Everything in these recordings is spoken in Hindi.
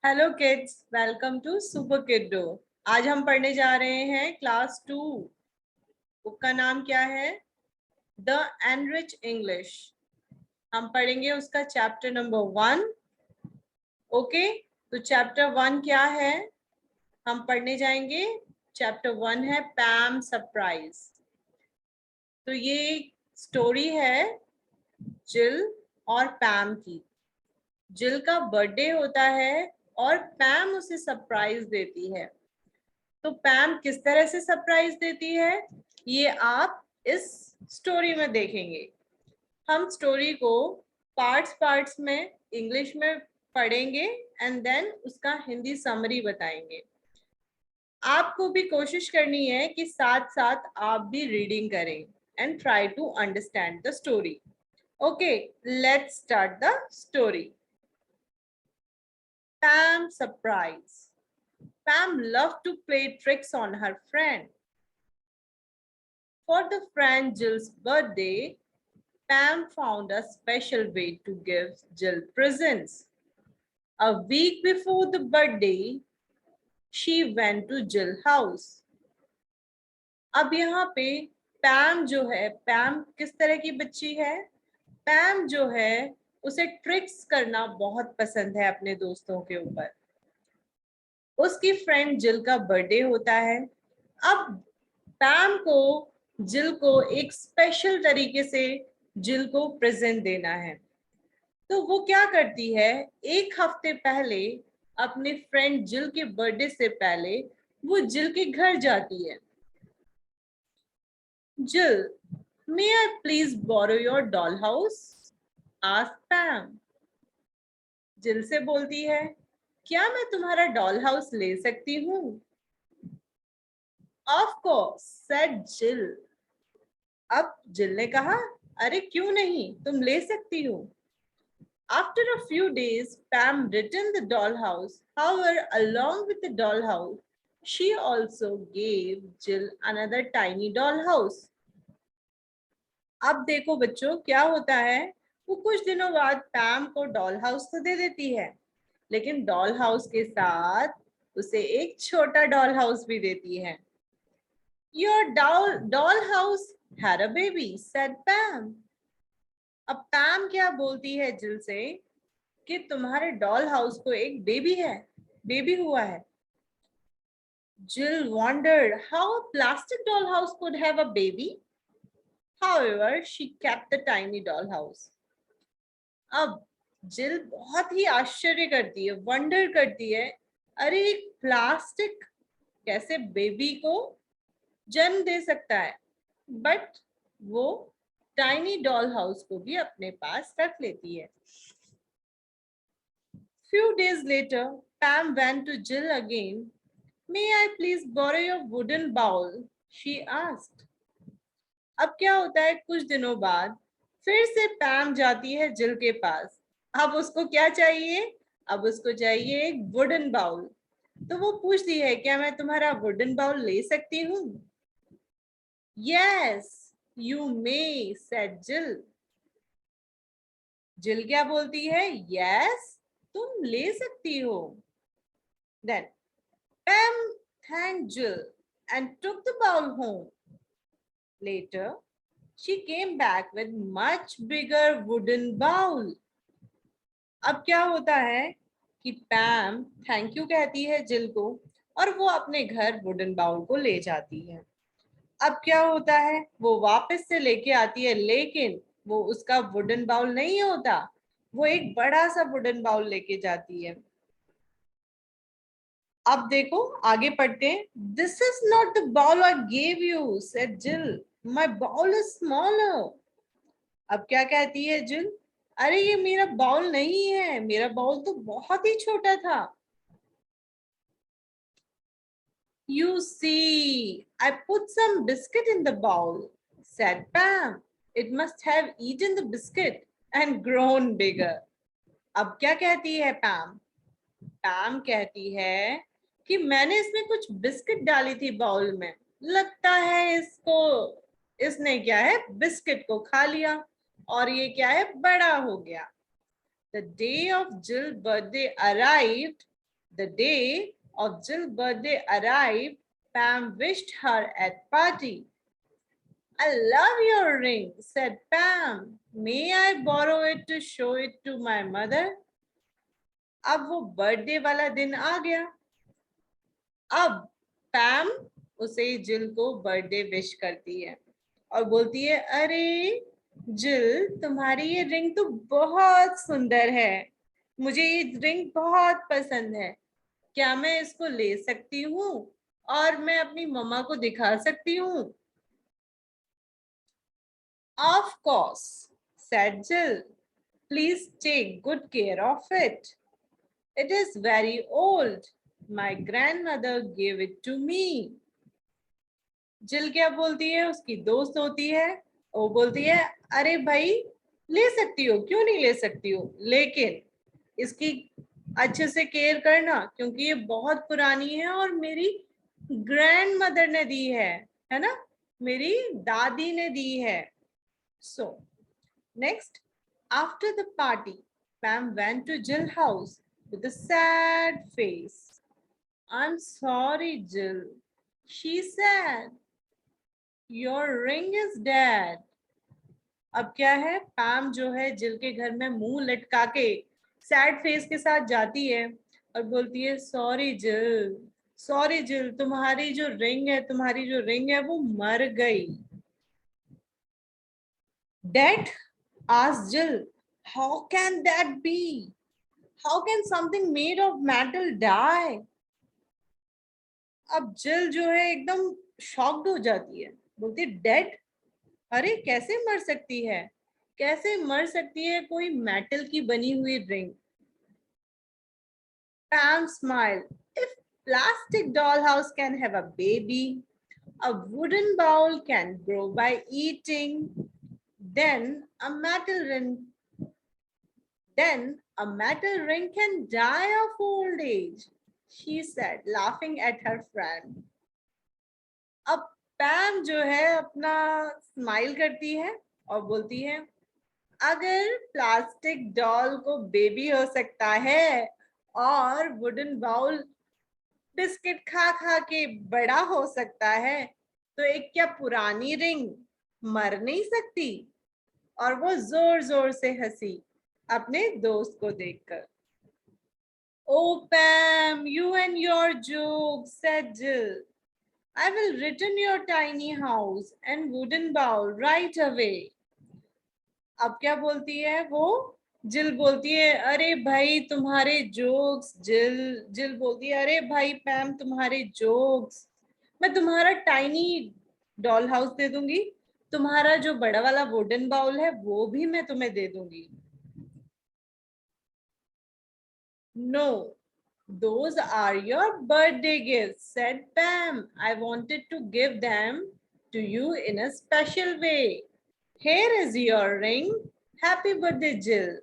Hello kids, welcome to Super Kiddo. आज हम पढ़ने जा रहे हैं क्लास 2। बुक का नाम क्या है? The enrich English. हम पढ़ेंगे उसका चैप्टर नंबर 1। ओके, तो चैप्टर 1 क्या है? हम पढ़ने जाएंगे। चैप्टर 1 है पैम सरप्राइज। तो ये स्टोरी है जिल और पैम की। जिल का बर्थडे होता है और पैम उसे सरप्राइज देती है। तो पैम किस तरह से सरप्राइज देती है, ये आप इस स्टोरी में देखेंगे। हम स्टोरी को पार्ट्स में इंग्लिश में पढ़ेंगे एंड देन उसका हिंदी समरी बताएंगे। आपको भी कोशिश करनी है कि साथ साथ आप भी रीडिंग करें and try to understand the story. Okay, let's start the story. Pam surprise. Pam loved to play tricks on her friend. For the friend Jill's birthday, Pam found a special way to give Jill presents. A week before the birthday, she went to Jill's house. अब यहाँ पे पैम जो है, पैम किस तरह की बच्ची है? पैम जो है उसे ट्रिक्स करना बहुत पसंद है अपने दोस्तों के ऊपर। उसकी फ्रेंड जिल का बर्थडे होता है। अब पैम को जिल को एक स्पेशल तरीके से जिल को प्रेजेंट देना है। तो वो क्या करती है, एक हफ्ते पहले अपने फ्रेंड जिल के बर्थडे से पहले वो जिल के घर जाती है। Jill, may I please borrow your doll house? Ask Pam. Jill से बोलती है, क्या मैं तुम्हारा डॉल हाउस ले सकती हूँ? ऑफ कोर्स, सेड जिल। अब जिल ने कहा, अरे क्यों नहीं, तुम ले सकती हो। After a few days, Pam returned the dollhouse. However, along with the dollhouse, she also gave Jill another tiny dollhouse. अब देखो बच्चों क्या होता है, वो कुछ दिनों बाद पैम को डॉल हाउस तो दे देती है, लेकिन डॉल हाउस के साथ उसे एक छोटा डॉल हाउस भी देती है। Your dollhouse had a baby, said Pam. अब पैम क्या बोलती है जिल से कि तुम्हारे डॉल हाउस को एक बेबी हुआ है। Jill wondered how a plastic dollhouse could have a baby. However, she kept the tiny dollhouse. अब जिल बहुत ही आश्चर्य करती है, वंडर करती है, अरे एक प्लास्टिक कैसे बेबी को जन्म दे सकता है, बट वो टाइनी डॉल हाउस को भी अपने पास रख लेती है। Few days later, Pam went to Jill again. May I please borrow your wooden bowl? She asked. अब क्या होता है, कुछ दिनों बाद फिर से पैम जाती है जिल के पास। अब उसको क्या चाहिए? अब उसको चाहिए एक वुडन बाउल। तो वो पूछती है, क्या मैं तुम्हारा वुडन बाउल ले सकती हूँ? Yes, you may, said Jill. जिल क्या बोलती है? Yes, तुम ले सकती हो। Then Pam thanked Jill and took the bowl home. Later, she came back with much bigger wooden bowl. अब क्या होता है कि पैम थैंक यू कहती है जिल को और वो अपने घर वुडन बाउल को ले जाती है। अब क्या होता है, वो वापस से लेके आती है, लेकिन वो उसका वुडन बाउल नहीं होता, वो एक बड़ा सा वुडन बाउल लेके जाती है। अब देखो आगे पढ़ते हैं। This is not the bowl I gave you, said Jill, my bowl is smaller. अब क्या कहती है जिल, अरे ये मेरा बाउल नहीं है, मेरा बाउल तो बहुत ही छोटा था। You see, I put some biscuit in the bowl, said Pam. It must have eaten the biscuit and grown bigger. अब क्या कहती है पैम? पैम कहती है कि मैंने इसमें कुछ बिस्किट डाली थी बाउल में, लगता है इसने क्या है, बिस्किट को खा लिया और ये क्या है, बड़ा हो गया। The day of Jill's birthday arrived. The day of Jill's birthday arrived. Pam wished her at party. I love your ring, said Pam. May I borrow it to show it to my mother? अब वो बर्थडे वाला दिन आ गया। अब पैम उसे जिल को बर्थडे विश करती है और बोलती है, अरे जिल, तुम्हारी ये रिंग तो बहुत सुंदर है, मुझे ये रिंग बहुत पसंद है, क्या मैं इसको ले सकती हूँ और मैं अपनी मम्मा को दिखा सकती हूँ? Of course, said Jill. Please take good care of it. It is very old. My grandmother gave it to me. जिल क्या बोलती है, उसकी दोस्त होती है, वो बोलती है, अरे भाई ले सकती हो, क्यों नहीं ले सकती हो, लेकिन इसकी अच्छे से केयर करना, क्योंकि ये बहुत पुरानी है और मेरी ग्रैंड मदर ने दी है ना, मेरी दादी ने दी है। So next, after the party, Pam went to Jill's house with a sad face. I'm sorry, Jill, she said. Your ring is dead. अब क्या है, पैम जो है जिल के घर में मुंह लटका के सैड फेस के साथ जाती है और बोलती है, सॉरी जिल, तुम्हारी जो रिंग है वो मर गई। Dead? asked Jill. How can that be? How can something made of metal die? अब जिल जो है एकदम शॉक्ड हो जाती है, बोलती है, डेड? अरे कैसे मर सकती है, कैसे मर सकती है कोई मेटल की बनी हुई ring? Pam smiled. If plastic dollhouse can have a baby, a wooden bowl can grow by eating, then a metal ring can die of old age, she said, laughing at her friend. अब पैम जो है अपना स्माइल करती है और बोलती है, अगर प्लास्टिक डॉल को बेबी हो सकता है और वुडन बाउल बिस्किट खा खा के बड़ा हो सकता है, तो एक क्या पुरानी रिंग मर नहीं सकती? और वो जोर जोर से हंसी अपने दोस्त को देखकर। Oh Pam, you and your jokes, said Jill. I will return your tiny house and wooden bowl right away. अब क्या बोलती है वो? जिल बोलती है, अरे भाई तुम्हारे जोक्स। जिल बोलती है, अरे भाई पैम तुम्हारे जोक्स, मैं तुम्हारा टाइनी डॉल हाउस दे दूंगी, तुम्हारा जो बड़ा वाला वुडन बाउल है वो भी मैं तुम्हें दे दूंगी। No, those are your birthday gifts, said Pam. I wanted to give them to you in a special way. Here is your ring. Happy birthday, Jill.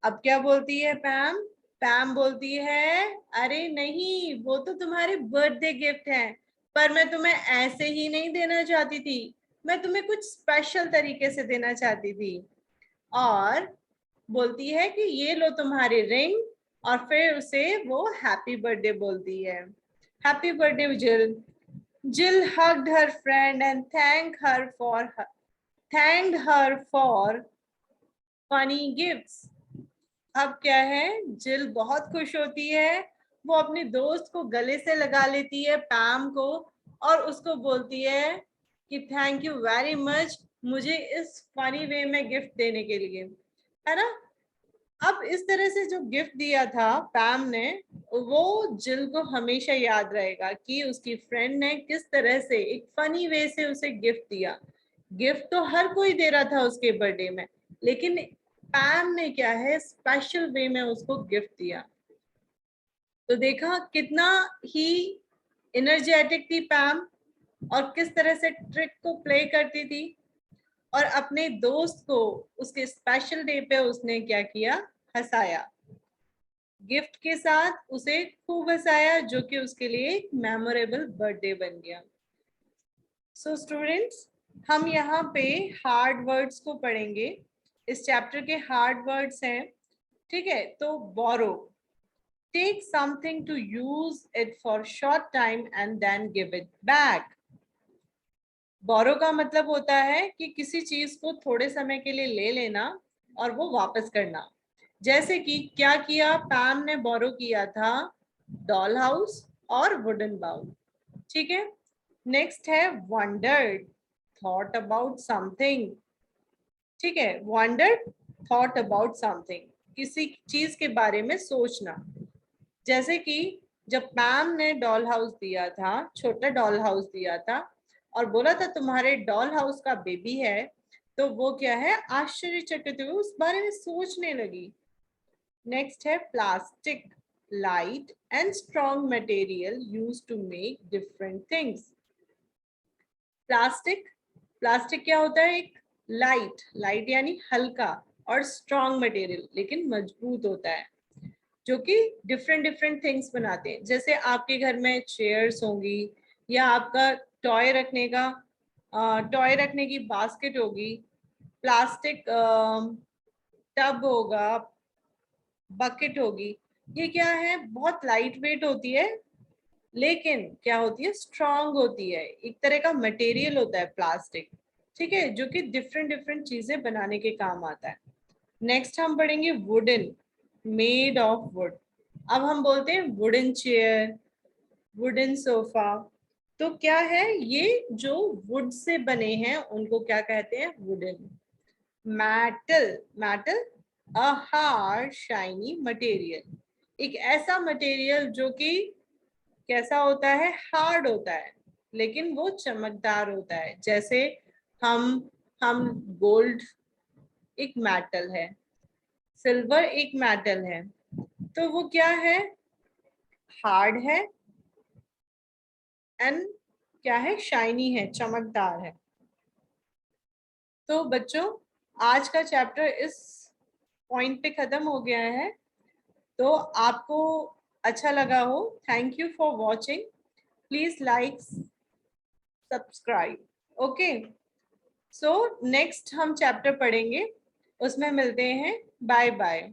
अब क्या बोलती है पैम? पैम बोलती है, अरे नहीं, वो तो तुम्हारे बर्थडे गिफ्ट है, पर मैं तुम्हें ऐसे ही नहीं देना चाहती थी, मैं तुम्हें कुछ स्पेशल तरीके से देना चाहती थी। और बोलती है कि ये लो तुम्हारी रिंग, और फिर उसे वो हैप्पी बर्थडे बोलती है। हैप्पी बर्थडे जिल। Jill hugged her friend and thanked her for funny gifts. अब क्या है, जिल बहुत खुश होती है, वो अपने दोस्त को गले से लगा लेती है, पैम को, और उसको बोलती है कि थैंक यू वेरी मच मुझे इस फनी वे में गिफ्ट देने के लिए, है ना। अब इस तरह से जो गिफ्ट दिया था पैम ने, वो जिल को हमेशा याद रहेगा कि उसकी फ्रेंड ने किस तरह से एक फनी वे से उसे गिफ्ट दिया। गिफ्ट तो हर कोई दे रहा था उसके बर्थडे में, लेकिन पैम ने क्या है, स्पेशल वे में उसको गिफ्ट दिया। तो देखा कितना ही एनर्जेटिक थी पैम, और किस तरह से ट्रिक को प्ले करती थी, और अपने दोस्त को उसके स्पेशल डे पे उसने क्या किया, हंसाया, गिफ्ट के साथ उसे खूब हंसाया, जो कि उसके लिए एक मेमोरेबल बर्थडे बन गया। सो स्टूडेंट्स, हम यहाँ पे हार्ड वर्ड्स को पढ़ेंगे। इस चैप्टर के हार्ड वर्ड्स हैं, ठीक है। तो बोरो, take something to use it for short time and then give it back. बोरो का मतलब होता है कि किसी चीज को थोड़े समय के लिए ले लेना और वो वापस करना. जैसे कि क्या किया, पैम ने बोरो किया था डॉल हाउस और वुडन बाउल. ठीक है. नेक्स्ट है वंडर्ड, थॉट अबाउट समथिंग. ठीक है, वंडर्ड, थॉट अबाउट समथिंग, किसी चीज के बारे में सोचना. जैसे कि जब पैम ने डॉल हाउस दिया था, छोटा डॉल हाउस दिया था और बोला था तुम्हारे डॉल हाउस का बेबी है, तो वो क्या है, आश्चर्यचकित हुई, उस बारे में सोचने लगी. नेक्स्ट है plastic, light and strong material used to make different things. Plastic, plastic क्या होता है, एक लाइट, लाइट यानी हल्का, और स्ट्रॉन्ग मटेरियल लेकिन मजबूत होता है, जो कि डिफरेंट डिफरेंट थिंग्स बनाते हैं. जैसे आपके घर में चेयर्स होंगी, या आपका टॉय रखने की बास्केट होगी, प्लास्टिक टब होगा, बकेट होगी. ये क्या है, बहुत लाइट वेट होती है, लेकिन क्या होती है, स्ट्रॉन्ग होती है. एक तरह का मटेरियल होता है प्लास्टिक. ठीक है, जो कि डिफरेंट डिफरेंट चीजें बनाने के काम आता है. नेक्स्ट हम पढ़ेंगे वुडन, मेड ऑफ वुड. अब हम बोलते हैं वुडन चेयर, वुडन सोफा. तो क्या है, ये जो वुड से बने हैं उनको क्या कहते हैं, wooden. Metal, metal, a hard shiny material, एक ऐसा मटेरियल जो कि कैसा होता है, हार्ड होता है, लेकिन वो चमकदार होता है. जैसे हम गोल्ड एक मेटल है, सिल्वर एक मेटल है, तो वो क्या है, हार्ड है एंड क्या है, शाइनी है, चमकदार है. तो बच्चों, आज का चैप्टर इस पॉइंट पे खत्म हो गया है. तो आपको अच्छा लगा हो. Thank you for watching. Please like, subscribe. Okay, so next हम चैप्टर पढ़ेंगे, उसमें मिलते हैं. Bye bye.